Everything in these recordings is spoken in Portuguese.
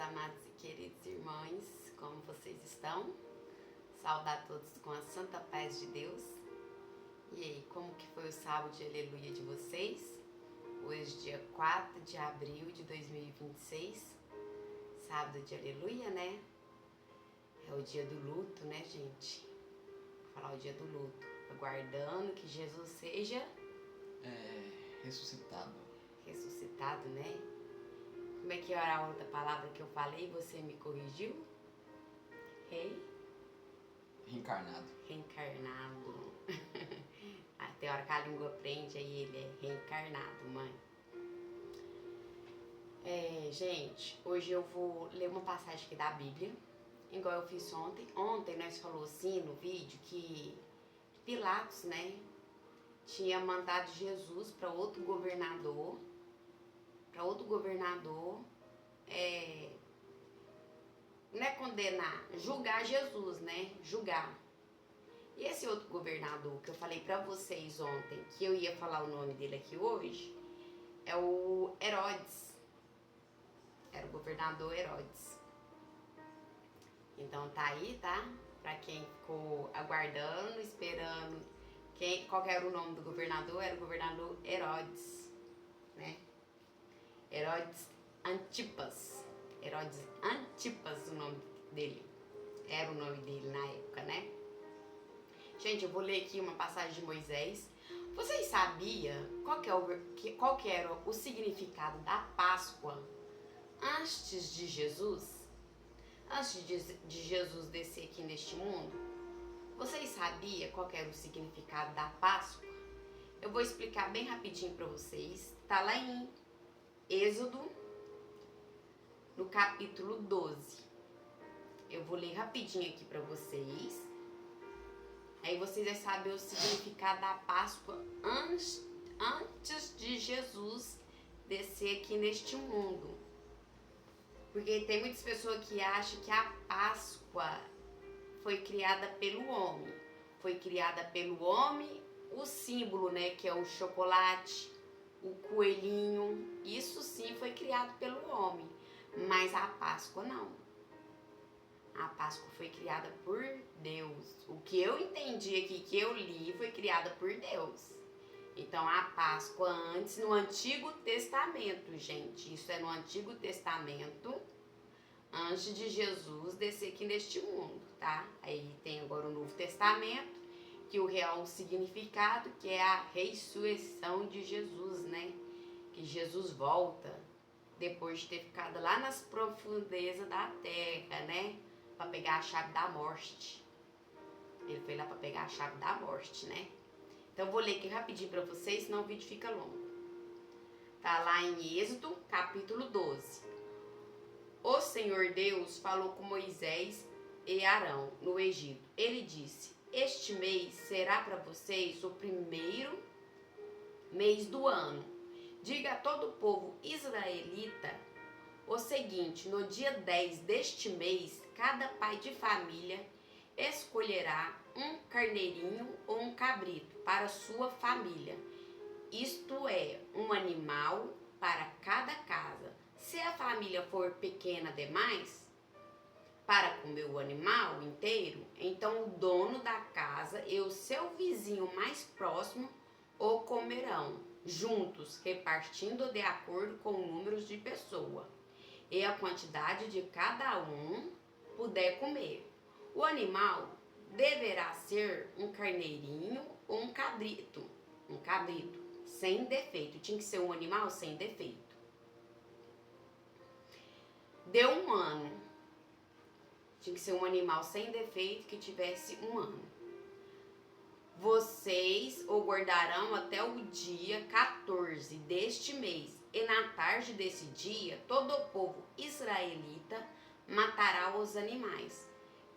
amados e queridos irmãos, como vocês estão? Saudar todos com a santa paz de Deus. E aí, como que foi o sábado de aleluia de vocês? Hoje, dia 4 de abril de 2026, sábado de aleluia, né? É o dia do luto, né, gente? Vou falar o dia do luto, aguardando que Jesus seja ressuscitado, né? Como é que era a outra palavra que eu falei? Você me corrigiu? Reencarnado. Até a hora que a língua prende, aí ele é reencarnado, mãe. Gente, hoje eu vou ler uma passagem aqui da Bíblia, igual eu fiz ontem. Ontem nós falamos assim no vídeo que Pilatos, né, tinha mandado Jesus para outro governador, não é condenar, julgar Jesus, né? Julgar. E esse outro governador que eu falei pra vocês ontem, que eu ia falar o nome dele aqui hoje, é o Herodes. Era o governador Herodes. Então tá aí, tá? Pra quem ficou aguardando, esperando, qual que era o nome do governador? Era o governador Herodes, né? Herodes Antipas, o nome dele. Era o nome dele na época, né? Gente, eu vou ler aqui uma passagem de Moisés. Vocês sabiam qual que era o significado da Páscoa antes de Jesus? Antes de Jesus descer aqui neste mundo? Vocês sabiam qual que era o significado da Páscoa? Eu vou explicar bem rapidinho para vocês. Tá lá em Êxodo, no capítulo 12. Eu vou ler rapidinho aqui para vocês. Aí vocês vão saber o significado da Páscoa antes de Jesus descer aqui neste mundo. Porque tem muitas pessoas que acham que a Páscoa foi criada pelo homem. Foi criada pelo homem o símbolo, né, que é o chocolate, o coelhinho, isso sim foi criado pelo homem, mas a Páscoa não. A Páscoa foi criada por Deus. O que eu entendi aqui, que eu li, foi criada por Deus. Então a Páscoa antes, no Antigo Testamento, gente, isso é no Antigo Testamento, antes de Jesus descer aqui neste mundo, tá? Aí tem agora o Novo Testamento, que o real significado, que é a ressurreição de Jesus, né? Que Jesus volta depois de ter ficado lá nas profundezas da terra, né? Para pegar a chave da morte. Ele foi lá para pegar a chave da morte, né? Então eu vou ler aqui rapidinho para vocês, senão o vídeo fica longo. Tá lá em Êxodo, capítulo 12. O Senhor Deus falou com Moisés e Arão no Egito. Ele disse: este mês será para vocês o primeiro mês do ano. Diga a todo o povo israelita o seguinte: no dia 10 deste mês, cada pai de família escolherá um carneirinho ou um cabrito para sua família. Isto é, um animal para cada casa. Se a família for pequena demais para comer o animal inteiro, então o dono da casa e o seu vizinho mais próximo o comerão, juntos, repartindo de acordo com o número de pessoas e a quantidade de cada um puder comer. O animal deverá ser um carneirinho ou um cabrito, sem defeito. Tinha que ser um animal sem defeito. Deu um ano. Tinha que ser um animal sem defeito que tivesse um ano. Vocês o guardarão até o dia 14 deste mês. E na tarde desse dia, todo o povo israelita matará os animais.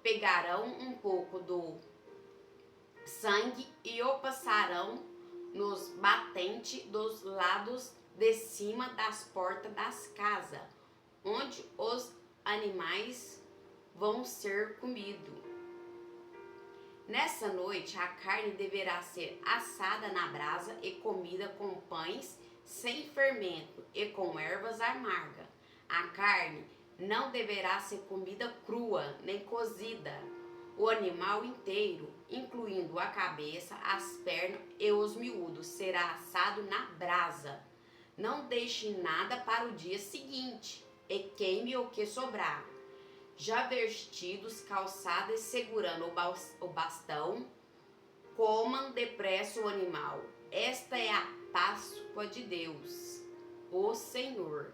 Pegarão um pouco do sangue e o passarão nos batentes dos lados de cima das portas das casas, onde os animais vão ser comidos. Nessa noite, a carne deverá ser assada na brasa e comida com pães sem fermento e com ervas amargas. A carne não deverá ser comida crua, nem cozida. O animal inteiro, incluindo a cabeça, as pernas e os miúdos, será assado na brasa. Não deixe nada para o dia seguinte, e queime o que sobrar. Já vestidos, calçados e segurando o bastão, comam depressa o animal. Esta é a Páscoa de Deus, o Senhor.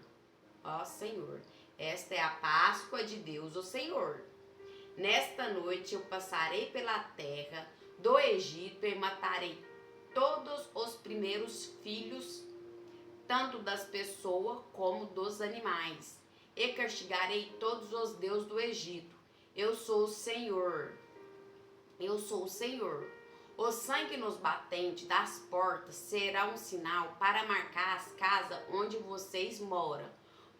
Ó Senhor, esta é a Páscoa de Deus, o Senhor. Nesta noite eu passarei pela terra do Egito e matarei todos os primeiros filhos, tanto das pessoas como dos animais, e castigarei todos os deuses do Egito. Eu sou o Senhor. Eu sou o Senhor. O sangue nos batentes das portas será um sinal para marcar as casas onde vocês moram.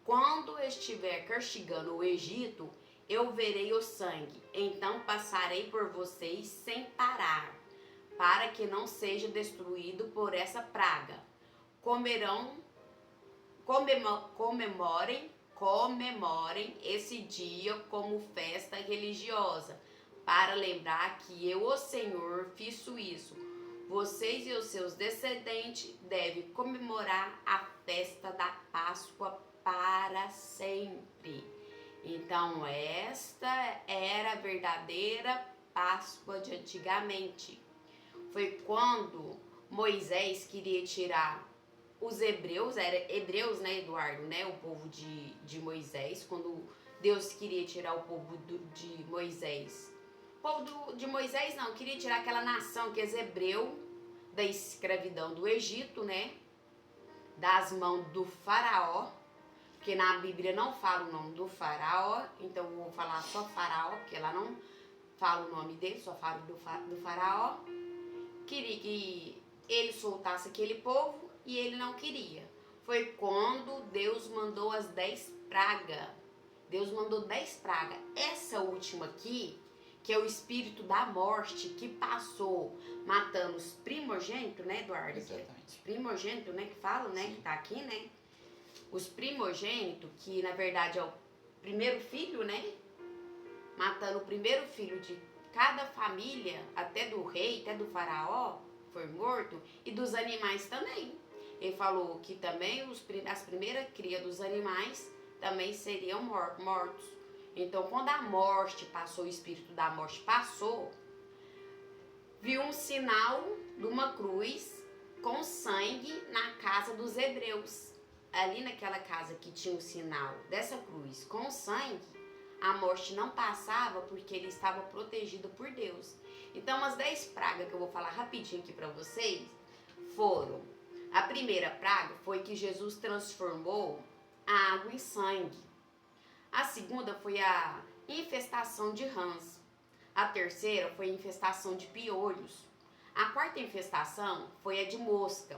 Quando estiver castigando o Egito, eu verei o sangue, então passarei por vocês sem parar, para que não seja destruído por essa praga. Comemorem esse dia como festa religiosa, para lembrar que eu, o Senhor, fiz isso. Vocês e os seus descendentes devem comemorar a festa da Páscoa para sempre. Então, esta era a verdadeira Páscoa de antigamente. Foi quando Moisés queria tirar os hebreus, era hebreus, né, Eduardo, né, o povo de Moisés, quando Deus queria tirar o povo de Moisés. O povo de Moisés não, queria tirar aquela nação que é hebreu da escravidão do Egito, né, das mãos do faraó. Porque na Bíblia não fala o nome do faraó, então eu vou falar só faraó, porque ela não fala o nome dele, só fala do faraó. Queria que ele soltasse aquele povo e ele não queria. Foi quando Deus mandou as 10 pragas. Deus mandou 10 pragas. Essa última aqui, que é o espírito da morte, que passou matando os primogênitos, né, Eduardo? Exatamente. Os primogênitos, né, que falam, né, Sim. que tá aqui, né? Os primogênitos, que na verdade é o primeiro filho, né? Matando o primeiro filho de cada família, até do rei, até do faraó, foi morto, e dos animais também. Ele falou que também as primeiras crias dos animais também seriam mortos. Então, quando a morte passou, o espírito da morte passou, viu um sinal de uma cruz com sangue na casa dos hebreus. Ali naquela casa que tinha o sinal dessa cruz com sangue, a morte não passava porque ele estava protegido por Deus. Então, as 10 pragas que eu vou falar rapidinho aqui para vocês foram: a primeira praga foi que Jesus transformou a água em sangue. A segunda foi a infestação de rãs. A terceira foi a infestação de piolhos. A quarta infestação foi a de mosca.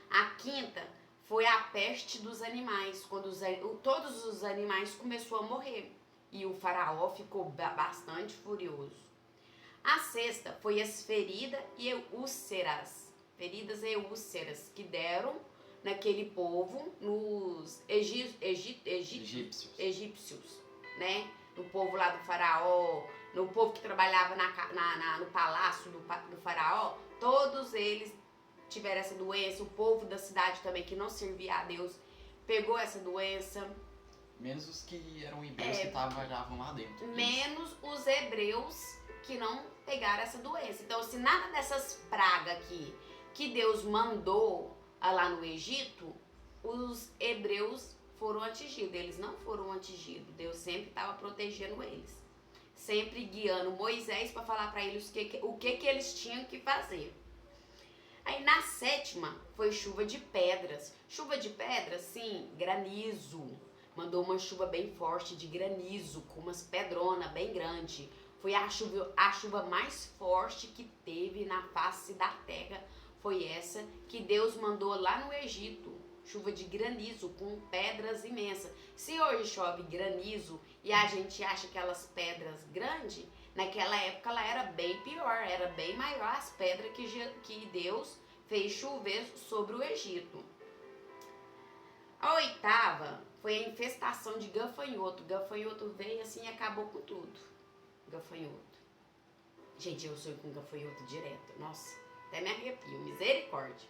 A quinta foi a peste dos animais, quando todos os animais começaram a morrer. E o faraó ficou bastante furioso. A sexta foi as feridas e úlceras. Feridas e úlceras que deram naquele povo, nos egípcios, né? No povo lá do faraó, no povo que trabalhava no palácio do faraó, todos eles tiveram essa doença. O povo da cidade também, que não servia a Deus, pegou essa doença. Menos os que eram hebreus que trabalhavam lá dentro. Menos os hebreus que não pegaram essa doença. Então, se nada dessas pragas aqui que Deus mandou lá no Egito, os hebreus foram atingidos. Eles não foram atingidos. Deus sempre estava protegendo eles. Sempre guiando Moisés para falar para eles o que eles tinham que fazer. Aí na sétima foi chuva de pedras. Chuva de pedras, sim, granizo. Mandou uma chuva bem forte de granizo, com umas pedronas bem grandes. Foi a chuva mais forte que teve na face da terra. Foi essa que Deus mandou lá no Egito. Chuva de granizo com pedras imensas. Se hoje chove granizo e a gente acha aquelas pedras grandes, naquela época ela era bem pior, era bem maior as pedras que Deus fez chover sobre o Egito. A oitava foi a infestação de gafanhoto. Gafanhoto veio assim e acabou com tudo. Gafanhoto. Gente, eu sou com gafanhoto direto. Nossa, até me arrepio. Misericórdia.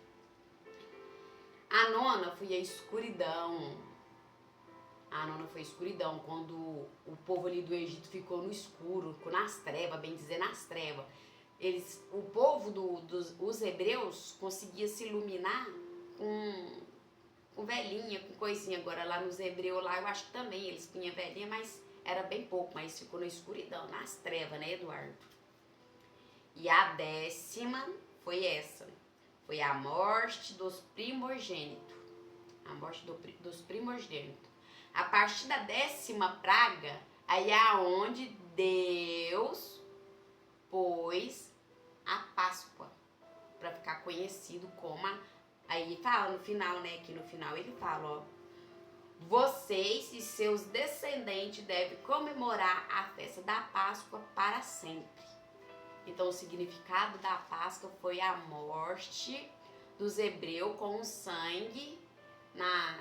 A nona foi a escuridão. A nona foi a escuridão, quando o povo ali do Egito ficou no escuro, ficou nas trevas, bem dizer, nas trevas. O povo dos hebreus conseguia se iluminar com velhinha, com coisinha. Agora lá nos hebreus, lá eu acho que também eles punham velhinha, mas era bem pouco, mas ficou na escuridão, nas trevas, né, Eduardo? E a 10ª foi essa. Foi a morte dos primogênitos. A morte dos primogênitos. A partir da 10ª praga, aí é aonde Deus pôs a Páscoa. Para ficar conhecido como aí fala no final, né? Aqui no final ele fala, ó. Vocês e seus descendentes devem comemorar a festa da Páscoa para sempre. Então, o significado da Páscoa foi a morte dos hebreus com o sangue na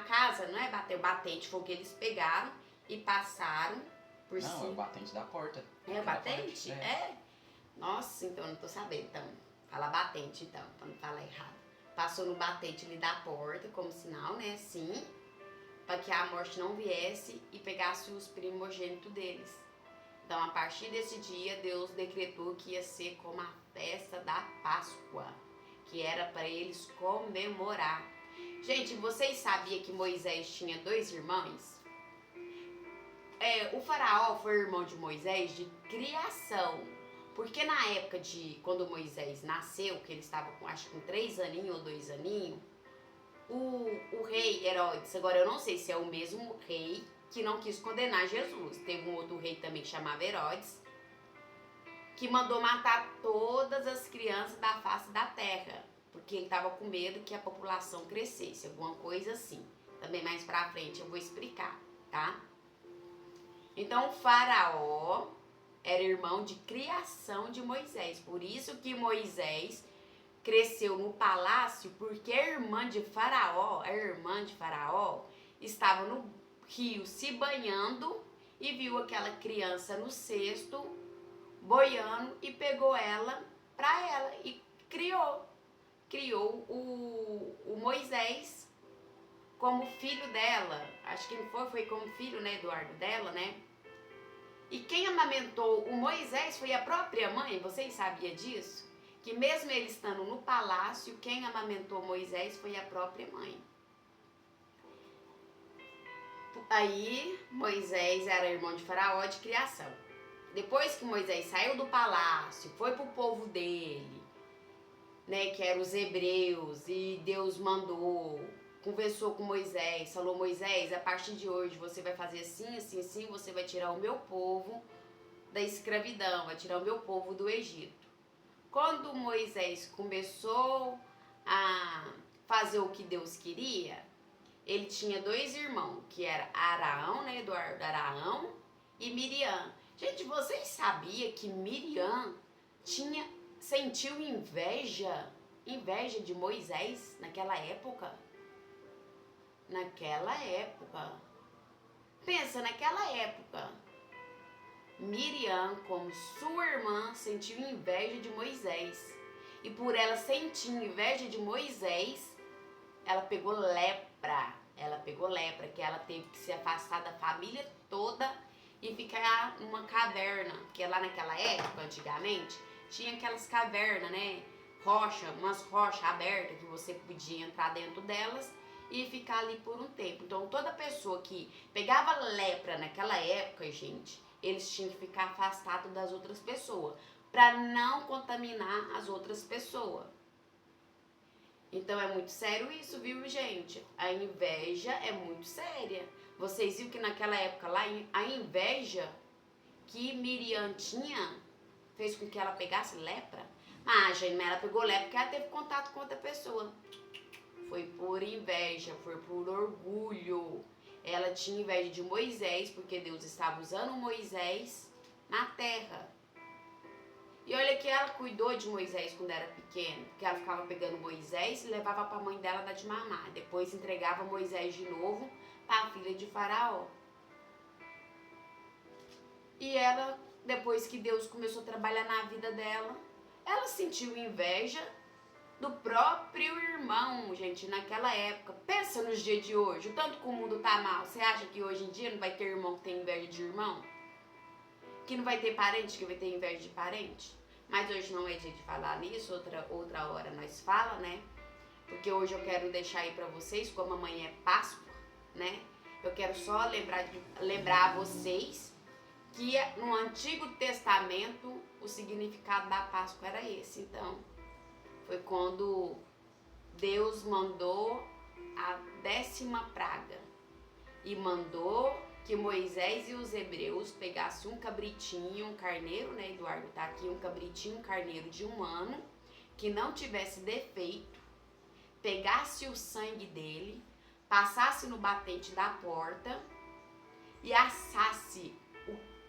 casa, não é bater o batente, foi o que eles pegaram e passaram por cima. Não, é o batente da porta. É o batente? É. Nossa, então eu não tô sabendo. Então, fala batente então, pra não falar errado. Passou no batente ali da porta como sinal, né, assim, para que a morte não viesse e pegasse os primogênitos deles. Então, a partir desse dia, Deus decretou que ia ser como a festa da Páscoa, que era para eles comemorar. Gente, vocês sabiam que Moisés tinha 2 irmãos? O faraó foi irmão de Moisés de criação, porque na época de quando Moisés nasceu, que ele estava com, acho que com 3 aninhos ou 2 aninhos, o rei Herodes, agora eu não sei se é o mesmo rei que não quis condenar Jesus. Teve um outro rei também que chamava Herodes, que mandou matar todas as crianças da face da terra, porque ele estava com medo que a população crescesse, alguma coisa assim. Também mais pra frente eu vou explicar, tá? Então o faraó era irmão de criação de Moisés, por isso que Moisés cresceu no palácio, porque a irmã de Faraó, estava no rio se banhando e viu aquela criança no cesto, boiando, e pegou ela pra ela e criou o Moisés como filho dela. Acho que foi como filho, né, Eduardo, dela, né? E quem amamentou o Moisés foi a própria mãe, vocês sabiam disso? Que mesmo ele estando no palácio, quem amamentou Moisés foi a própria mãe. Aí, Moisés era irmão de Faraó de criação. Depois que Moisés saiu do palácio, foi pro povo dele, né, que eram os hebreus, e Deus mandou, conversou com Moisés, falou: Moisés, a partir de hoje você vai fazer assim, assim, assim, você vai tirar o meu povo da escravidão, vai tirar o meu povo do Egito. Quando Moisés começou a fazer o que Deus queria, ele tinha 2 irmãos, que era Arão, né, Eduardo? Arão e Miriam. Gente, vocês sabiam que Miriam sentiu inveja de Moisés naquela época? Pensa, naquela época, Miriam, como sua irmã, sentiu inveja de Moisés. E por ela sentir inveja de Moisés, ela pegou lepra. Que ela teve que se afastar da família toda e ficar numa caverna. Porque lá naquela época, antigamente, tinha aquelas cavernas, né? Umas rochas abertas que você podia entrar dentro delas e ficar ali por um tempo. Então, toda pessoa que pegava lepra naquela época, gente, eles tinham que ficar afastados das outras pessoas, para não contaminar as outras pessoas. Então é muito sério isso, viu, gente? A inveja é muito séria. Vocês viram que naquela época lá, a inveja que Miriam tinha fez com que ela pegasse lepra? Mas, gente, ela pegou lepra porque ela teve contato com outra pessoa. Foi por inveja, foi por orgulho. Ela tinha inveja de Moisés, porque Deus estava usando Moisés na terra. E olha que ela cuidou de Moisés quando era pequeno, porque ela ficava pegando Moisés e levava para a mãe dela dar de mamar. Depois entregava Moisés de novo para a filha de Faraó. E ela, depois que Deus começou a trabalhar na vida dela, ela sentiu inveja do próprio irmão, gente, naquela época. Pensa nos dias de hoje, o tanto que o mundo tá mal. Você acha que hoje em dia não vai ter irmão que tem inveja de irmão? Que não vai ter parente que vai ter inveja de parente? Mas hoje não é dia de falar nisso, outra hora nós fala, né? Porque hoje eu quero deixar aí pra vocês, como amanhã é Páscoa, né? Eu quero só lembrar a vocês que no Antigo Testamento o significado da Páscoa era esse. Então, foi quando Deus mandou a 10ª praga e mandou que Moisés e os hebreus pegassem um cabritinho, um carneiro, né, Eduardo tá aqui, um cabritinho, um carneiro de 1 ano, que não tivesse defeito, pegasse o sangue dele, passasse no batente da porta e assasse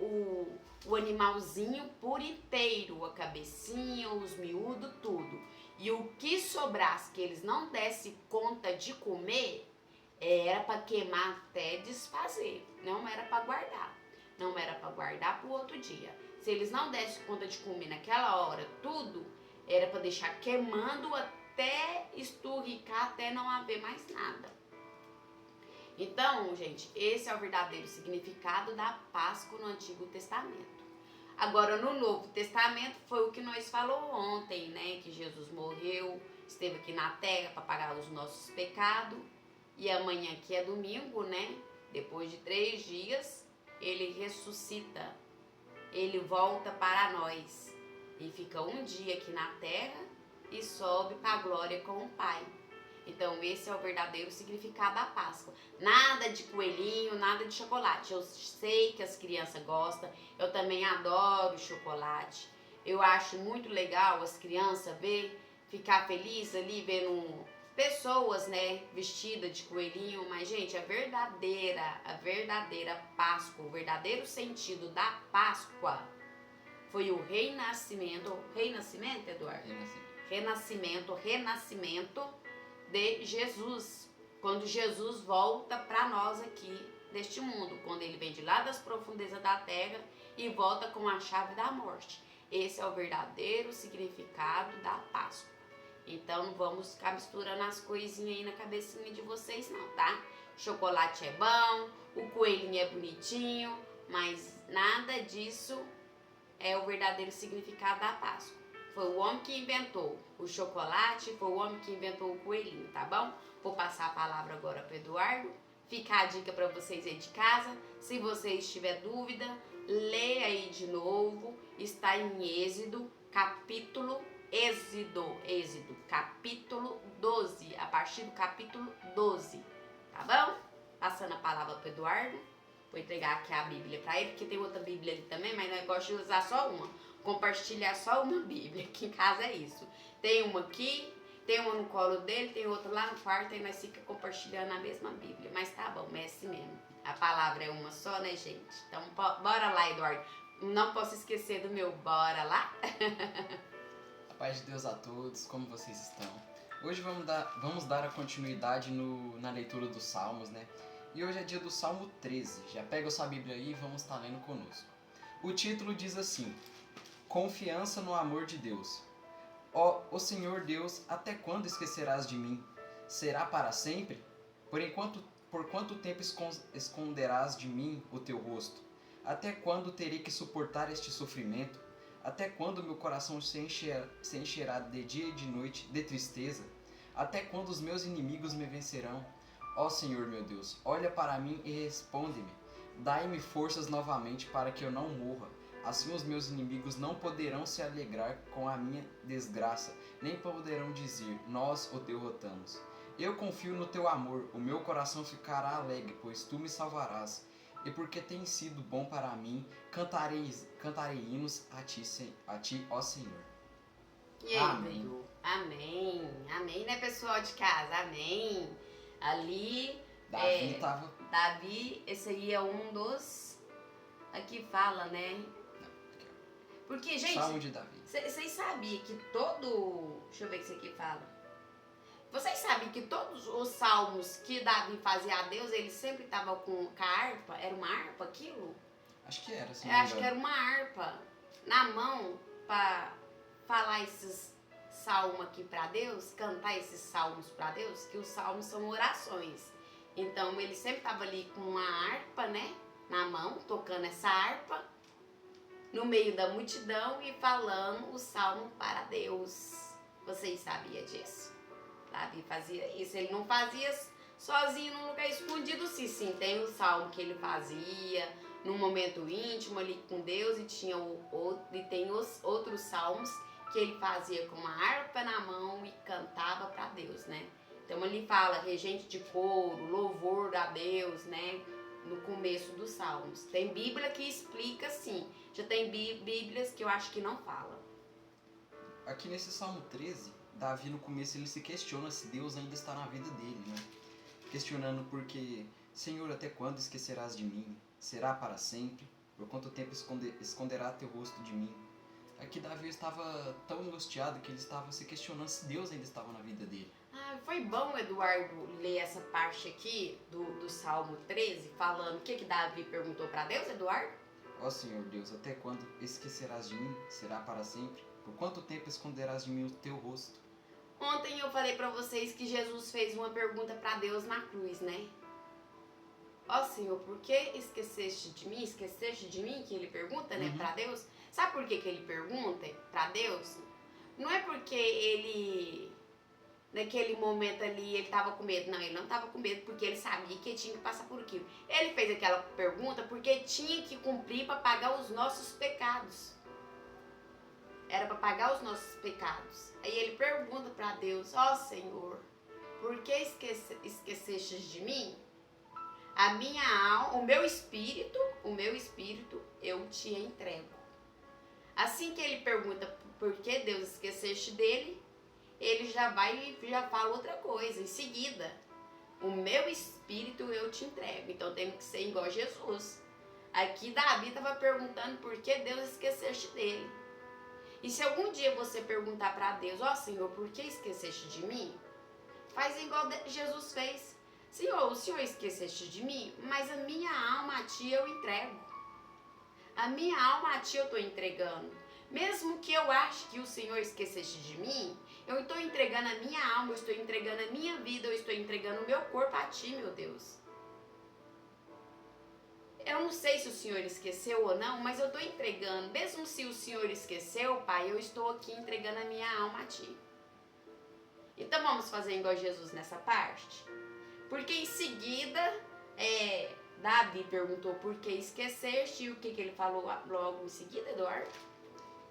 o animalzinho por inteiro, a cabecinha, os miúdos, tudo. E o que sobrasse, que eles não dessem conta de comer, era para queimar até desfazer, não era para guardar. Não era para guardar para o outro dia. Se eles não dessem conta de comer naquela hora tudo, era para deixar queimando até esturricar, até não haver mais nada. Então, gente, esse é o verdadeiro significado da Páscoa no Antigo Testamento. Agora, no Novo Testamento, foi o que nós falou ontem, né? Que Jesus morreu, esteve aqui na terra para pagar os nossos pecados. E amanhã, que é domingo, né? Depois de 3 dias, ele ressuscita. Ele volta para nós. E fica um dia aqui na terra e sobe para a glória com o Pai. Então, esse é o verdadeiro significado da Páscoa. Nada de coelhinho, nada de chocolate. Eu sei que as crianças gostam. Eu também adoro chocolate. Eu acho muito legal as crianças ficar felizes ali, vendo pessoas, né, vestidas de coelhinho. Mas, gente, a verdadeira Páscoa, o verdadeiro sentido da Páscoa foi o renascimento. Renascimento, Eduardo? Renascimento de Jesus, quando Jesus volta para nós aqui neste mundo, quando ele vem de lá das profundezas da terra e volta com a chave da morte. Esse é o verdadeiro significado da Páscoa. Então não vamos ficar misturando as coisinhas aí na cabecinha de vocês não, tá? Chocolate é bom, o coelhinho é bonitinho, mas nada disso é o verdadeiro significado da Páscoa. Foi o homem que inventou o chocolate, foi o homem que inventou o coelhinho, tá bom? Vou passar a palavra agora para o Eduardo. Fica a dica para vocês aí de casa. Se vocês tiverem dúvida, lê aí de novo. Está em Êxodo, capítulo 12. A partir do capítulo 12, tá bom? Passando a palavra para o Eduardo. Vou entregar aqui a Bíblia para ele, porque tem outra Bíblia ali também, mas nós gostamos de usar só uma. Compartilhar só uma Bíblia, aqui em casa é isso. Tem uma aqui, tem uma no colo dele, tem outra lá no quarto, e nós ficamos compartilhando a mesma Bíblia. Mas tá bom, é assim mesmo. A palavra é uma só, né, gente? Então, bora lá, Eduardo. Não posso esquecer do meu bora lá. A paz de Deus a todos, como vocês estão? Hoje vamos dar a continuidade na leitura dos Salmos, né? E hoje é dia do Salmo 13. Já pega a sua Bíblia aí e vamos estar lendo conosco. O título diz assim: Confiança no amor de Deus. Ó Senhor Deus, até quando esquecerás de mim? Será para sempre? Por quanto tempo esconderás de mim o teu rosto? Até quando terei que suportar este sofrimento? Até quando meu coração se encherá de dia e de noite de tristeza? Até quando os meus inimigos me vencerão? Ó Senhor meu Deus, olha para mim e responde-me. Dai-me forças novamente para que eu não morra. Assim os meus inimigos não poderão se alegrar com a minha desgraça, nem poderão dizer, nós o derrotamos. Eu confio no teu amor, o meu coração ficará alegre, pois tu me salvarás. E porque tens sido bom para mim, cantarei hinos a ti, ó Senhor. E aí, amém. Dudu? Amém. Amém, né, pessoal de casa? Amém. Ali, Davi, esse aí é um dos... Aqui fala, né? Porque, gente, Salmo de Davi. vocês sabiam que todo... Deixa eu ver o que isso aqui fala. Vocês sabem que todos os salmos que Davi fazia a Deus, ele sempre tava com a harpa? Era uma harpa aquilo? Acho que era, assim. Eu acho que era uma harpa na mão pra falar esses salmos aqui pra Deus, cantar esses salmos pra Deus, que os salmos são orações. Então ele sempre tava ali com uma harpa, né, na mão, tocando essa harpa, no meio da multidão e falando o salmo para Deus. Vocês sabiam disso? Davi fazia isso, ele não fazia sozinho num lugar escondido, sim, tem o salmo que ele fazia num momento íntimo ali com Deus, e tem os outros salmos que ele fazia com uma harpa na mão e cantava para Deus, né? Então ele fala regente de coro, louvor a Deus, né? No começo dos salmos. Tem Bíblia que explica assim, já tem Bíblias que eu acho que não fala. Aqui nesse Salmo 13, Davi no começo ele se questiona se Deus ainda está na vida dele, né? Questionando porque, Senhor, até quando esquecerás de mim? Será para sempre? Por quanto tempo esconderá teu rosto de mim? Aqui Davi estava tão angustiado que ele estava se questionando se Deus ainda estava na vida dele. Ah, foi bom, Eduardo, ler essa parte aqui do Salmo 13, falando o que Davi perguntou para Deus, Eduardo? Ó Senhor Deus, até quando esquecerás de mim? Será para sempre? Por quanto tempo esconderás de mim o teu rosto? Ontem eu falei para vocês que Jesus fez uma pergunta para Deus na cruz, né? Ó Senhor, por que esqueceste de mim? Esqueceste de mim? Que ele pergunta, né, para Deus. Sabe por que ele pergunta para Deus? Não é porque ele, naquele momento ali, ele tava com medo. Não, ele não tava com medo porque ele sabia que ele tinha que passar por aquilo. Ele fez aquela pergunta porque tinha que cumprir para pagar os nossos pecados. Era para pagar os nossos pecados. Aí ele pergunta para Deus, ó Senhor, por que esqueceste de mim? A minha alma, o meu espírito, eu te entrego. Assim que ele pergunta por que Deus esqueceste dele, ele já vai e já fala outra coisa em seguida. O meu espírito eu te entrego. Então temos que ser igual a Jesus. Aqui Davi estava perguntando por que Deus esqueceste dele. E se algum dia você perguntar para Deus, ó Senhor, por que esqueceste de mim? Faz igual Jesus fez. Senhor, o Senhor esqueceste de mim, mas a minha alma a ti eu entrego. A minha alma a ti eu estou entregando. Mesmo que eu ache que o Senhor esqueceste de mim, eu estou entregando a minha alma, eu estou entregando a minha vida, eu estou entregando o meu corpo a ti, meu Deus. Eu não sei se o Senhor esqueceu ou não, mas eu estou entregando. Mesmo se o Senhor esqueceu, Pai, eu estou aqui entregando a minha alma a ti. Então vamos fazer igual Jesus nessa parte? Porque em seguida, Davi perguntou por que esqueceste, e o que ele falou logo em seguida, Eduardo?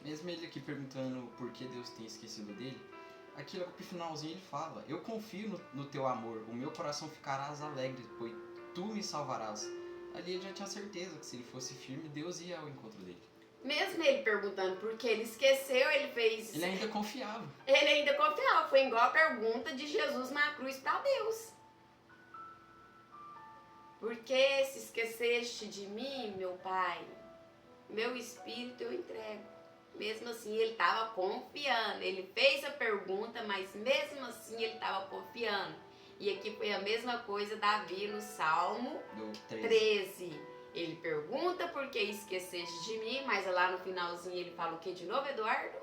Mesmo ele aqui perguntando por que Deus tem esquecido dele, aqui no finalzinho ele fala, eu confio no teu amor, o meu coração ficará alegre, pois tu me salvarás. Ali ele já tinha certeza que se ele fosse firme, Deus ia ao encontro dele. Mesmo ele perguntando por que ele esqueceu, ele fez... Ele ainda confiava. Ele ainda confiava, foi igual a pergunta de Jesus na cruz para Deus. Por que se esqueceste de mim, meu Pai? Meu espírito eu entrego. Mesmo assim, ele estava confiando. Ele fez a pergunta, mas mesmo assim ele estava confiando. E aqui foi a mesma coisa Davi no Salmo 13. Ele pergunta por que esqueceste de mim, mas lá no finalzinho ele fala o que de novo, Eduardo?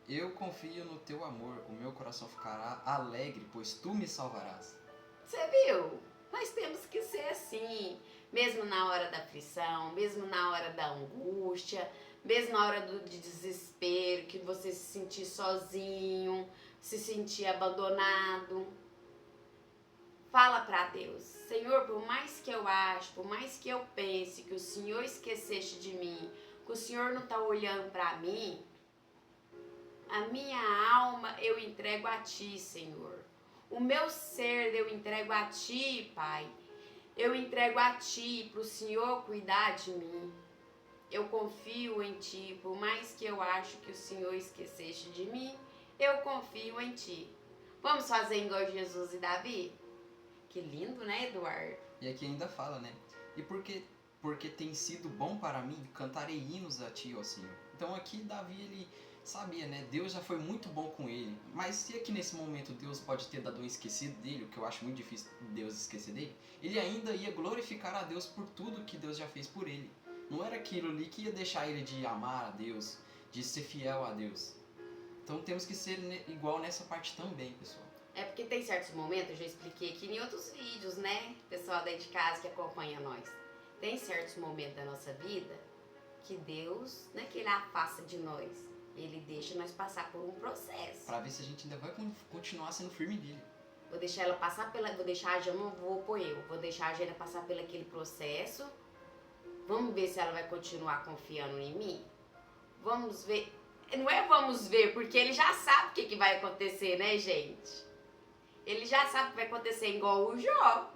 Eu confio no teu amor, o meu coração ficará alegre, pois tu me salvarás. Você viu? Nós temos que ser assim, mesmo na hora da aflição, mesmo na hora da angústia, mesmo na hora de desespero, que você se sentir sozinho, se sentir abandonado. Fala para Deus, Senhor, por mais que eu ache, por mais que eu pense que o Senhor esqueceste de mim, que o Senhor não está olhando para mim, a minha alma eu entrego a Ti, Senhor. O meu ser eu entrego a Ti, Pai. Eu entrego a Ti, para o Senhor cuidar de mim. Eu confio em Ti, por mais que eu acho que o Senhor esqueceste de mim, eu confio em Ti. Vamos fazer igual Jesus e Davi? Que lindo, né, Eduardo? E aqui ainda fala, né? E por porque tem sido bom para mim, cantarei hinos a ti, ó Senhor. Então aqui Davi, ele sabia, né? Deus já foi muito bom com ele. Mas se aqui nesse momento Deus pode ter dado um esquecido dele, o que eu acho muito difícil Deus esquecer dele, ele ainda ia glorificar a Deus por tudo que Deus já fez por ele. Não era aquilo ali que ia deixar ele de amar a Deus, de ser fiel a Deus. Então temos que ser igual nessa parte também, pessoal. É porque tem certos momentos, eu já expliquei aqui em outros vídeos, né? Pessoal daí de casa que acompanha nós. Tem certos momentos da nossa vida que Deus, não é que Ele afasta de nós, Ele deixa nós passar por um processo. Pra ver se a gente ainda vai continuar sendo firme nele. Vou deixar ela passar vou deixar a Jana, vou deixar a Jana passar pelo aquele processo. Vamos ver se ela vai continuar confiando em mim. Vamos ver. Não é vamos ver, porque ele já sabe o que vai acontecer, né, gente? Ele já sabe o que vai acontecer, igual o Jó.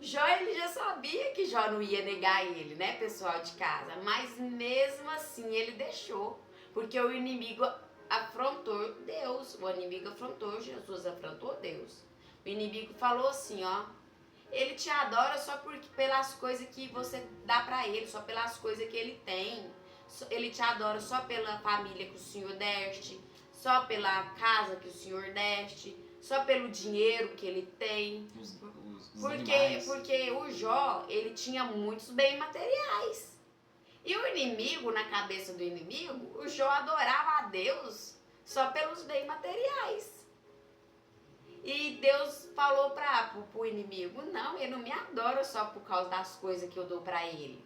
Jó, ele já sabia que Jó não ia negar ele, né, pessoal de casa? Mas mesmo assim ele deixou, porque o inimigo afrontou Deus. O inimigo afrontou Jesus, afrontou Deus. O inimigo falou assim, ó. Ele te adora só pelas coisas que você dá pra ele, só pelas coisas que ele tem. Ele te adora só pela família que o Senhor deste, só pela casa que o Senhor deste, só pelo dinheiro que ele tem. Porque o Jó, ele tinha muitos bens materiais. E o inimigo, na cabeça do inimigo, o Jó adorava a Deus só pelos bens materiais. E Deus falou pro inimigo, não, ele não me adora só por causa das coisas que eu dou pra ele.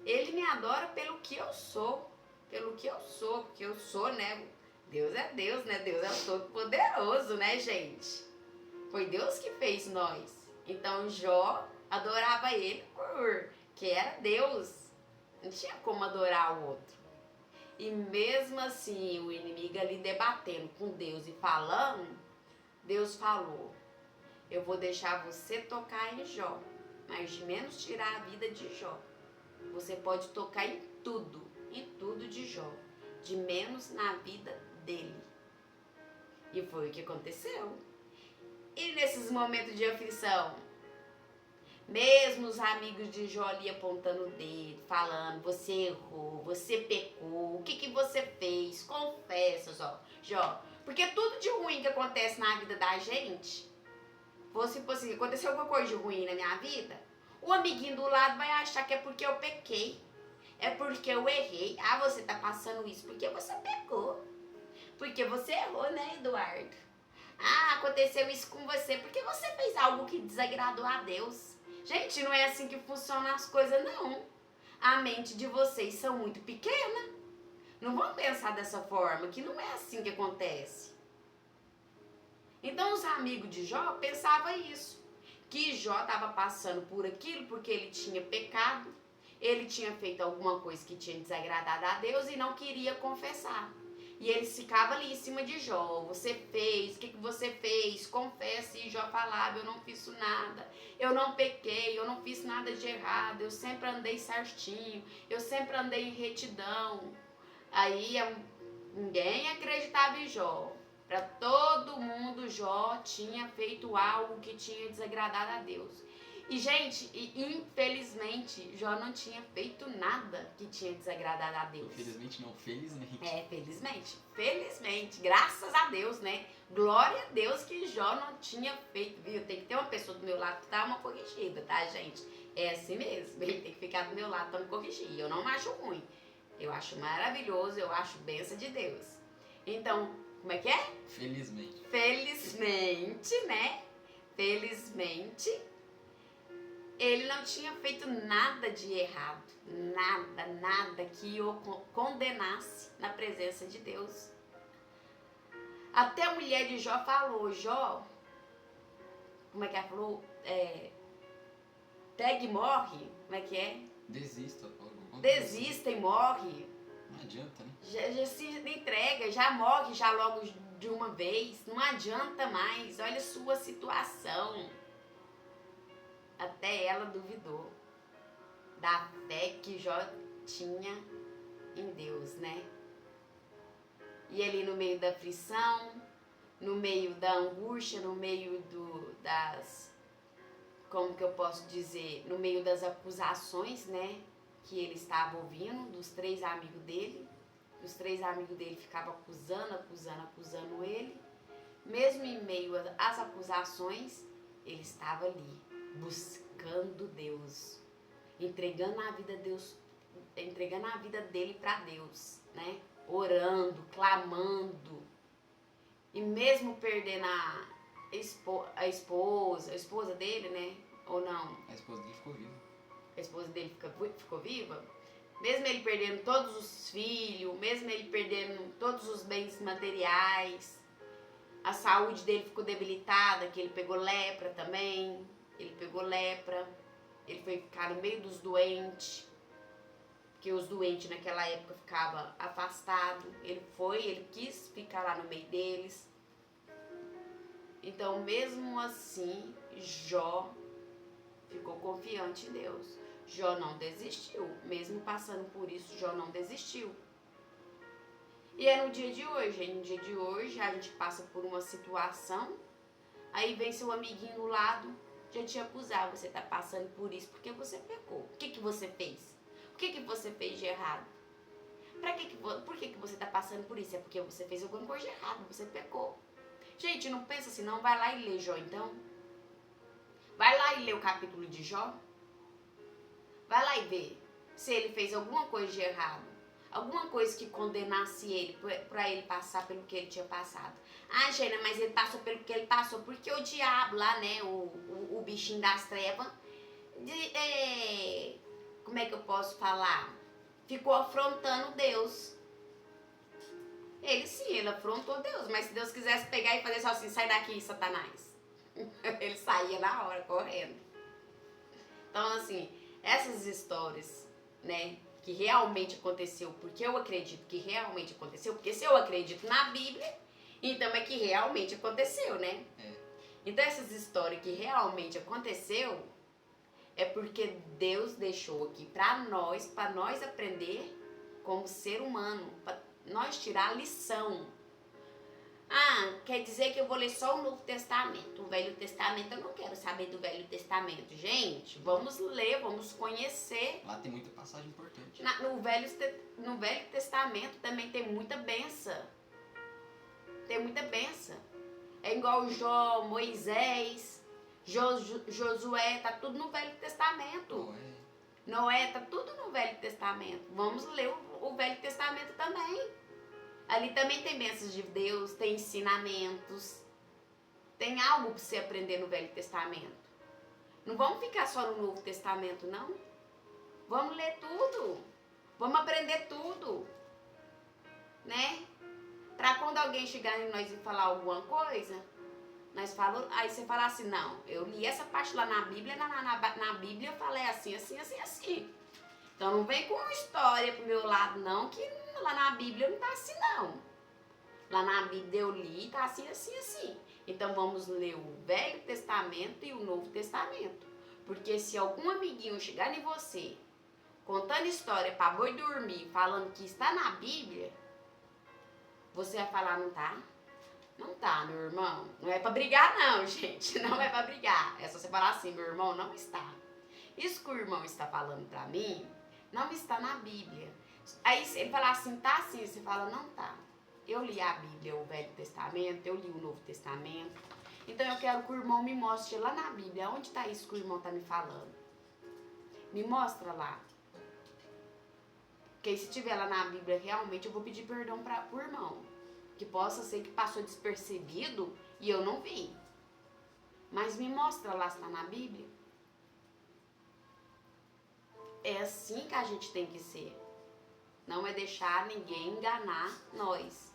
Ele me adora pelo que eu sou, porque eu sou, né? Deus é Deus, né? Deus é o Todo-Poderoso, né, gente? Foi Deus que fez nós. Então Jó adorava ele porque era Deus. Não tinha como adorar o outro. E mesmo assim, o inimigo ali debatendo com Deus e falando, Deus falou, eu vou deixar você tocar em Jó, mas de menos tirar a vida de Jó. Você pode tocar em tudo de Jó, de menos na vida dele. E foi o que aconteceu. E nesses momentos de aflição, mesmo os amigos de Jó ali apontando o dedo, falando, você errou, você pecou, o que você fez? Confessa, Jó. Porque tudo de ruim que acontece na vida da gente, se fosse aconteceu alguma coisa de ruim na minha vida, o amiguinho do lado vai achar que é porque eu pequei, é porque eu errei. Ah, você tá passando isso porque você pecou, porque você errou, né, Eduardo? Ah, aconteceu isso com você porque você fez algo que desagradou a Deus. Gente, não é assim que funcionam as coisas, não. A mente de vocês são muito pequena. Não vão pensar dessa forma, que não é assim que acontece. Então os amigos de Jó pensavam isso. Que Jó estava passando por aquilo porque ele tinha pecado. Ele tinha feito alguma coisa que tinha desagradado a Deus e não queria confessar. E eles ficavam ali em cima de Jó. Você fez, o que você fez? Confesse. E Jó falava, eu não fiz nada. Eu não pequei, eu não fiz nada de errado. Eu sempre andei certinho. Eu sempre andei em retidão. Aí ninguém acreditava em Jó. Para todo mundo, Jó tinha feito algo que tinha desagradado a Deus. E, gente, infelizmente, Jó não tinha feito nada que tinha desagradado a Deus. Infelizmente não, felizmente. Felizmente. Felizmente. Graças a Deus, né? Glória a Deus que Jó não tinha feito, viu? Tem que ter uma pessoa do meu lado que dá uma corrigida, tá, gente? É assim mesmo. Ele tem que ficar do meu lado pra me corrigir. Eu não acho ruim. Eu acho maravilhoso, eu acho bênção de Deus. Então, como é que é? Felizmente. Felizmente, né? Felizmente, ele não tinha feito nada de errado. Nada que o condenasse na presença de Deus. Até a mulher de Jó falou, Jó, como é que ela falou? Pega e morre, como é que é? Desista. Desista e morre. Não adianta, né? Já se entrega, já morre já logo de uma vez. Não adianta mais. Olha a sua situação. Até ela duvidou da fé que Jó tinha em Deus, né? E ali no meio da aflição, no meio da angústia, no meio das como que eu posso dizer, no meio das acusações, né, que ele estava ouvindo dos 3 amigos dele. Os 3 amigos dele ficavam acusando ele. Mesmo em meio às acusações, ele estava ali, buscando Deus, entregando a vida dele para Deus, né? Orando, clamando. E mesmo perdendo a esposa dele, né? Ou não? A esposa dele ficou viva. A esposa dele ficou viva? Mesmo ele perdendo todos os filhos, mesmo ele perdendo todos os bens materiais, a saúde dele ficou debilitada, que ele pegou lepra também. Ele foi ficar no meio dos doentes, porque os doentes naquela época ficavam afastados. Ele quis ficar lá no meio deles. Então, mesmo assim, Jó ficou confiante em Deus. Jó não desistiu. Mesmo passando por isso, Jó não desistiu. E é no dia de hoje. No dia de hoje, a gente passa por uma situação, aí vem seu amiguinho do lado, já te acusar. Você tá passando por isso porque você pecou. O que você fez? O que você fez de errado? Por que você tá passando por isso? É porque você fez alguma coisa de errado, você pecou. Gente, não pensa assim, não. Vai lá e lê Jó, então. Vai lá e lê o capítulo de Jó. Vai lá e vê se ele fez alguma coisa de errado. Alguma coisa que condenasse ele, pra ele passar pelo que ele tinha passado. Ah, Gena, mas ele passou pelo que ele passou porque o diabo lá, né, o bichinho das trevas, como é que eu posso falar? Ficou afrontando Deus. Ele afrontou Deus, mas se Deus quisesse pegar e fazer só assim, sai daqui, Satanás. Ele saía na hora, correndo. Então, assim, essas histórias, né, que realmente aconteceu, porque eu acredito que realmente aconteceu, porque se eu acredito na Bíblia, então é que realmente aconteceu, né? Então essas histórias que realmente aconteceu, é porque Deus deixou aqui para nós aprender como ser humano, para nós tirar a lição. Ah, quer dizer que eu vou ler só o Novo Testamento. O Velho Testamento, eu não quero saber do Velho Testamento. Gente, vamos ler, vamos conhecer. Lá tem muita passagem importante. No Velho Testamento também tem muita benção. Tem muita benção. É igual Jó, Moisés, Josué, tá tudo no Velho Testamento. Noé, tá tudo no Velho Testamento. Vamos ler o Velho Testamento também. Ali também tem bênçãos de Deus, tem ensinamentos. Tem algo para você aprender no Velho Testamento. Não vamos ficar só no Novo Testamento, não. Vamos ler tudo. Vamos aprender tudo. Né? Para quando alguém chegar em nós e falar alguma coisa, nós falamos, aí você fala assim, não, eu li essa parte lá na Bíblia, na Bíblia eu falei assim, assim, assim, assim. Então não vem com história pro meu lado, não, que lá na Bíblia não tá assim, não. Lá na Bíblia eu li, tá assim, assim, assim. Então vamos ler o Velho Testamento e o Novo Testamento. Porque se algum amiguinho chegar em você, contando história pra boi dormir, falando que está na Bíblia, você vai falar, não tá? Não tá, meu irmão. Não é pra brigar, não, gente. Não é pra brigar. É só você falar assim, meu irmão, não está. Isso que o irmão está falando pra mim, não está na Bíblia. Aí se ele falar assim, tá assim, você fala, não tá. Eu li a Bíblia, o Velho Testamento, eu li o Novo Testamento. Então eu quero que o irmão me mostre lá na Bíblia, onde tá isso que o irmão tá me falando. Me mostra lá. Porque se tiver lá na Bíblia, realmente eu vou pedir perdão pro irmão. Que possa ser que passou despercebido e eu não vi. Mas me mostra lá se tá na Bíblia. É assim que a gente tem que ser. Não é deixar ninguém enganar nós.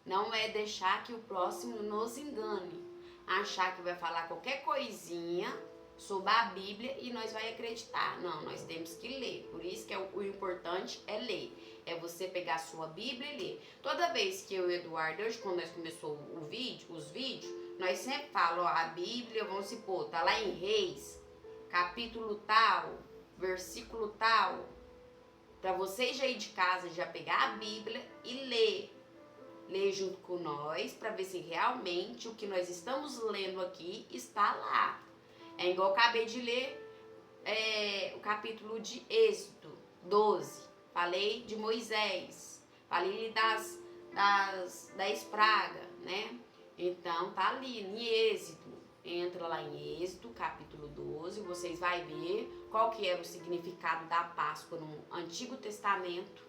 Não é deixar que o próximo nos engane. Achar que vai falar qualquer coisinha sobre a Bíblia e nós vai acreditar. Não, nós temos que ler. Por isso que o importante é ler. É você pegar a sua Bíblia e ler. Toda vez que eu e o Eduardo, hoje quando nós começamos os vídeos, nós sempre falamos, ó, a Bíblia, vamos supor, tá lá em Reis, capítulo tal, versículo tal. Para vocês já ir de casa, já pegar a Bíblia e ler. Ler junto com nós, para ver se realmente o que nós estamos lendo aqui está lá. É igual eu acabei de ler o capítulo de Êxodo 12. Falei de Moisés. Falei das 10 pragas, né? Então tá ali em Êxodo. Entra lá em Êxodo, capítulo 12, vocês vão ver qual que era o significado da Páscoa no Antigo Testamento.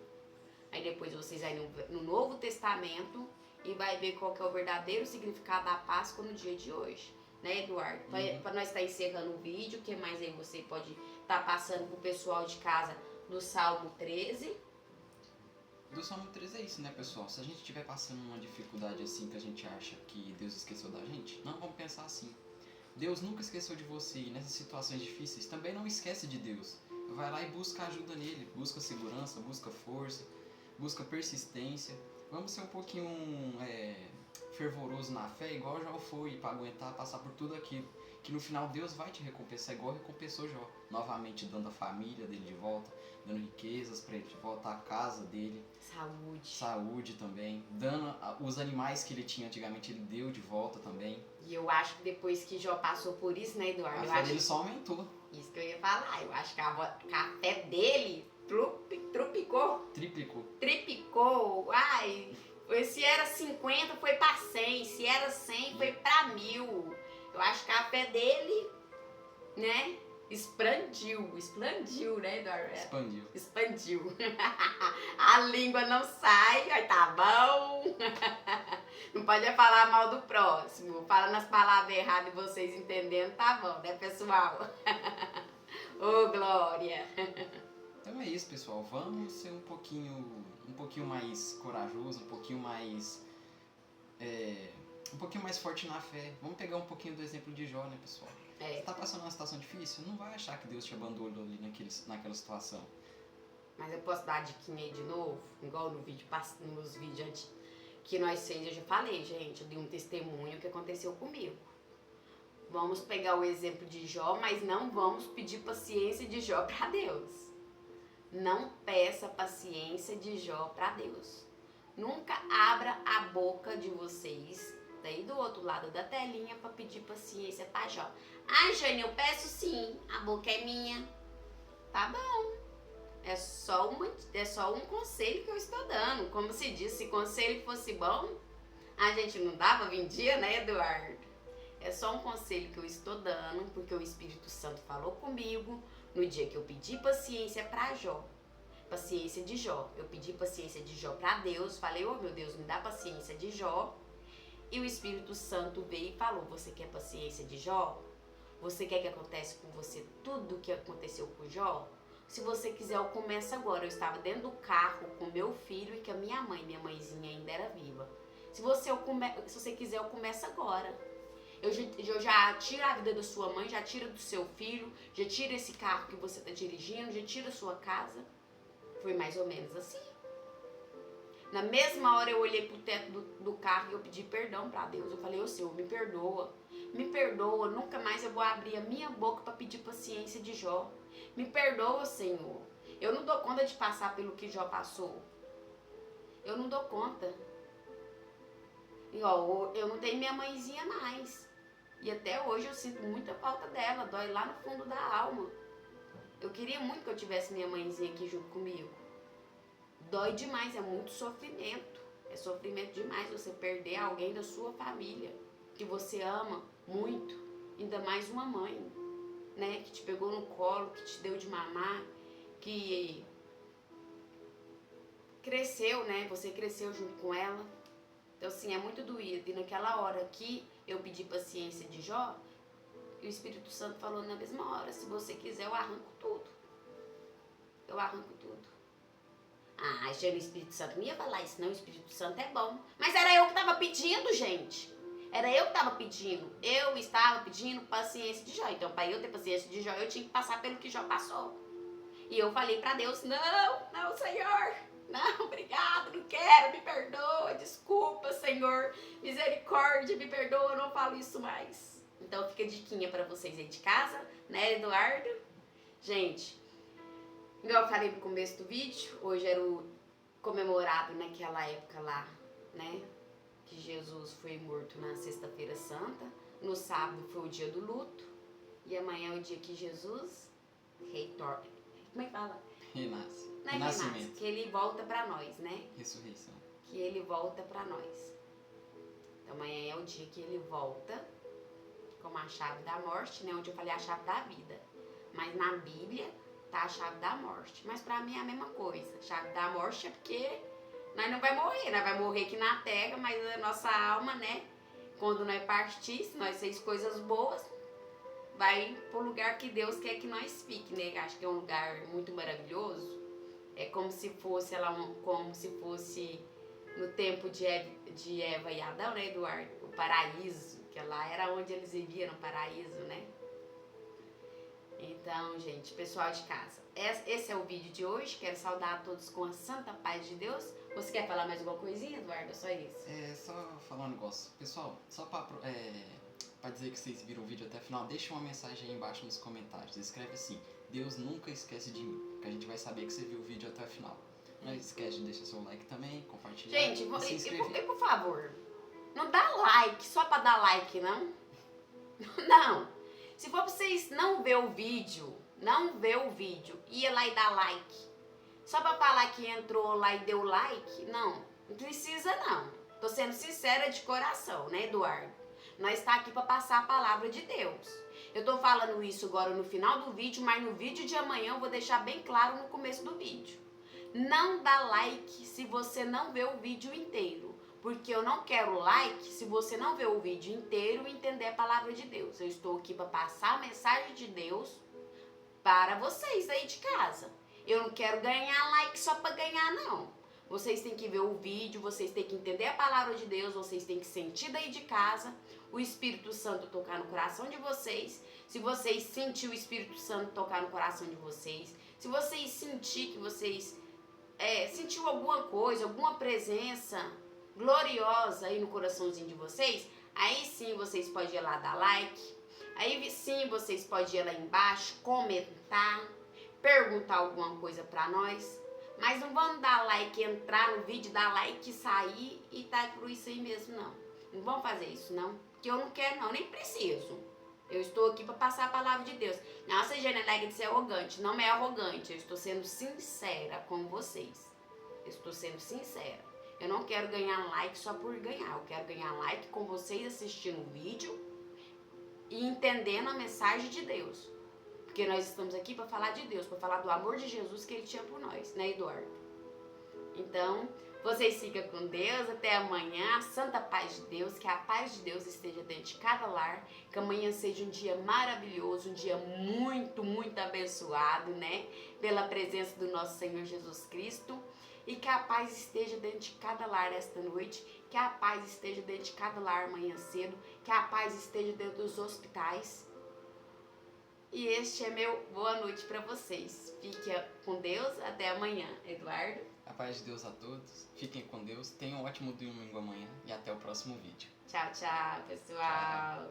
Aí depois vocês vão no Novo Testamento e vai ver qual que é o verdadeiro significado da Páscoa no dia de hoje. Né, Eduardo? Para nós estar encerrando o vídeo, o que mais aí você pode estar passando pro pessoal de casa do Salmo 13? Do Salmo 13 é isso, né, pessoal? Se a gente estiver passando uma dificuldade assim que a gente acha que Deus esqueceu da gente, não vamos pensar assim. Deus nunca esqueceu de você e nessas situações difíceis também não esquece de Deus. Vai lá e busca ajuda nele, busca segurança, busca força, busca persistência. Vamos ser um pouquinho fervoroso na fé, igual Jó foi, para aguentar passar por tudo aquilo. Que no final Deus vai te recompensar, igual recompensou Jó. Novamente dando a família dele de volta, dando riquezas para ele de volta, a casa dele. Saúde também. Dando os animais que ele tinha antigamente, ele deu de volta também. E eu acho que depois que Jó passou por isso, né, Eduardo? A fé dele só aumentou. Isso que eu ia falar. Eu acho que a fé dele triplicou. Ai, se era 50 foi pra 100, se era 100 foi pra 1000. Eu acho que a fé dele, né, expandiu, né, Eduardo? Expandiu. A língua não sai, aí tá bom. Não pode falar mal do próximo. Fala nas palavras erradas e vocês entendendo, tá bom, né, pessoal? Ô, Glória. Então é isso, pessoal. Vamos ser um pouquinho mais corajoso, um pouquinho mais forte na fé. Vamos pegar um pouquinho do exemplo de Jó, né, pessoal? Você tá passando uma situação difícil, não vai achar que Deus te abandonou ali naquela situação. Mas eu posso dar a diquinha aí de novo? Igual nos vídeos antes que nós fez, eu já falei, gente, eu dei um testemunho que aconteceu comigo. Vamos pegar o exemplo de Jó, mas não vamos pedir paciência de Jó pra Deus. Não peça paciência de Jó pra Deus. Nunca abra a boca de vocês daí do outro lado da telinha pra pedir paciência pra Jó. Ai, Jane, eu peço sim, a boca é minha. Tá bom. É só um conselho que eu estou dando. Como se diz, se conselho fosse bom, a gente não dava, vendia, né, Eduardo? É só um conselho que eu estou dando, porque o Espírito Santo falou comigo no dia que eu pedi paciência pra Jó. Paciência de Jó. Eu pedi paciência de Jó pra Deus. Falei, oh meu Deus, me dá paciência de Jó. E o Espírito Santo veio e falou, você quer paciência de Jó? Você quer que aconteça com você tudo o que aconteceu com Jó? Se você quiser, eu começo agora. Eu estava dentro do carro com meu filho e com a minha mãezinha ainda era viva. Se você quiser, eu começo agora. Eu já tiro a vida da sua mãe, já tiro do seu filho, já tiro esse carro que você está dirigindo, já tiro a sua casa. Foi mais ou menos assim. Na mesma hora eu olhei pro teto do carro e eu pedi perdão para Deus. Eu falei, ô Senhor, me perdoa, nunca mais eu vou abrir a minha boca para pedir paciência de Jó. Me perdoa, Senhor. Eu não dou conta de passar pelo que Jó passou. Eu não dou conta. E ó, eu não tenho minha mãezinha mais. E até hoje eu sinto muita falta dela, dói lá no fundo da alma. Eu queria muito que eu tivesse minha mãezinha aqui junto comigo. Dói demais, é muito sofrimento. É sofrimento demais você perder alguém da sua família, que você ama muito, ainda mais uma mãe, né? Que te pegou no colo, que te deu de mamar, que cresceu, né? Você cresceu junto com ela. Então, assim, é muito doído. E naquela hora que eu pedi paciência de Jó, o Espírito Santo falou na mesma hora, se você quiser, eu arranco tudo. Eu arranco tudo. Ah, achei o Espírito Santo não ia falar isso, não. O Espírito Santo é bom. Mas era eu que estava pedindo, gente. Era eu que estava pedindo. Eu estava pedindo paciência de Jó. Então, para eu ter paciência de Jó, eu tinha que passar pelo que Jó passou. E eu falei para Deus, não, Senhor. Não, obrigado, não quero, me perdoa, desculpa, Senhor. Misericórdia, me perdoa, eu não falo isso mais. Então, fica a diquinha para vocês aí de casa, né, Eduardo? Gente, igual eu falei no começo do vídeo, hoje era o comemorado naquela época lá, né? Que Jesus foi morto na sexta-feira santa. No sábado foi o dia do luto. E amanhã é o dia que Jesus retorna. Como é que fala? Renasce. Não é Renascimento. renasce, que ele volta pra nós, né? Ressurreição. Que ele volta pra nós. Então amanhã é o dia que ele volta como a chave da morte, né? Onde eu falei a chave da vida. Mas na Bíblia tá a chave da morte. Mas pra mim é a mesma coisa. A chave da morte é porque nós não vai morrer. Nós vai morrer aqui na terra, mas a nossa alma, né? Quando nós partir, se nós fez coisas boas, vai pro lugar que Deus quer que nós fique, né? Acho que é um lugar muito maravilhoso. É como se fosse como se fosse no tempo de Eva e Adão, né, Eduardo? O paraíso, que lá era onde eles viviam, no paraíso, né? Então, gente, pessoal de casa, esse é o vídeo de hoje. Quero saudar a todos com a santa paz de Deus. Você quer falar mais alguma coisinha, Eduardo? Só isso? Só falar um negócio. Pessoal, só pra dizer que vocês viram o vídeo até o final, deixa uma mensagem aí embaixo nos comentários. Escreve assim: Deus nunca esquece de mim, que a gente vai saber que você viu o vídeo até o final. Não esquece de deixar seu like também, compartilhar. Gente, e se inscrever. e por favor, não dá like só pra dar like, não? Não. Se for pra vocês não ver o vídeo, ia lá e dar like. Só pra falar que entrou lá e deu like, não precisa não. Tô sendo sincera de coração, né, Eduardo? Nós está aqui para passar a palavra de Deus. Eu tô falando isso agora no final do vídeo, mas no vídeo de amanhã eu vou deixar bem claro no começo do vídeo. Não dá like se você não vê o vídeo inteiro, porque eu não quero like se você não vê o vídeo inteiro e entender a palavra de Deus. Eu estou aqui para passar a mensagem de Deus para vocês aí de casa. Eu não quero ganhar like só para ganhar, não. Vocês têm que ver o vídeo, vocês têm que entender a palavra de Deus, vocês têm que sentir daí de casa o Espírito Santo tocar no coração de vocês. Se vocês sentir o Espírito Santo tocar no coração de vocês, se vocês sentir que vocês sentiu alguma coisa, alguma presença gloriosa aí no coraçãozinho de vocês, aí sim vocês podem ir lá dar like, aí sim vocês podem ir lá embaixo, comentar, perguntar alguma coisa pra nós. Mas não vamos dar like, entrar no vídeo, dar like, sair e tá por isso aí mesmo, não. Não vamos fazer isso, não. Porque eu não quero, não, nem preciso. Eu estou aqui para passar a palavra de Deus. Não seja alegre de ser arrogante. Não é arrogante. Eu estou sendo sincera com vocês. Eu estou sendo sincera. Eu não quero ganhar like só por ganhar. Eu quero ganhar like com vocês assistindo o vídeo e entendendo a mensagem de Deus. Porque nós estamos aqui para falar de Deus, para falar do amor de Jesus que Ele tinha por nós, né, Eduardo? Então, vocês ficam com Deus, até amanhã, a santa paz de Deus, que a paz de Deus esteja dentro de cada lar, que amanhã seja um dia maravilhoso, um dia muito, muito abençoado, né, pela presença do nosso Senhor Jesus Cristo, e que a paz esteja dentro de cada lar esta noite, que a paz esteja dentro de cada lar amanhã cedo, que a paz esteja dentro dos hospitais. E este é meu boa noite para vocês. Fiquem com Deus, até amanhã, Eduardo. A paz de Deus a todos, fiquem com Deus, tenham um ótimo domingo amanhã e até o próximo vídeo. Tchau, tchau, pessoal. Tchau.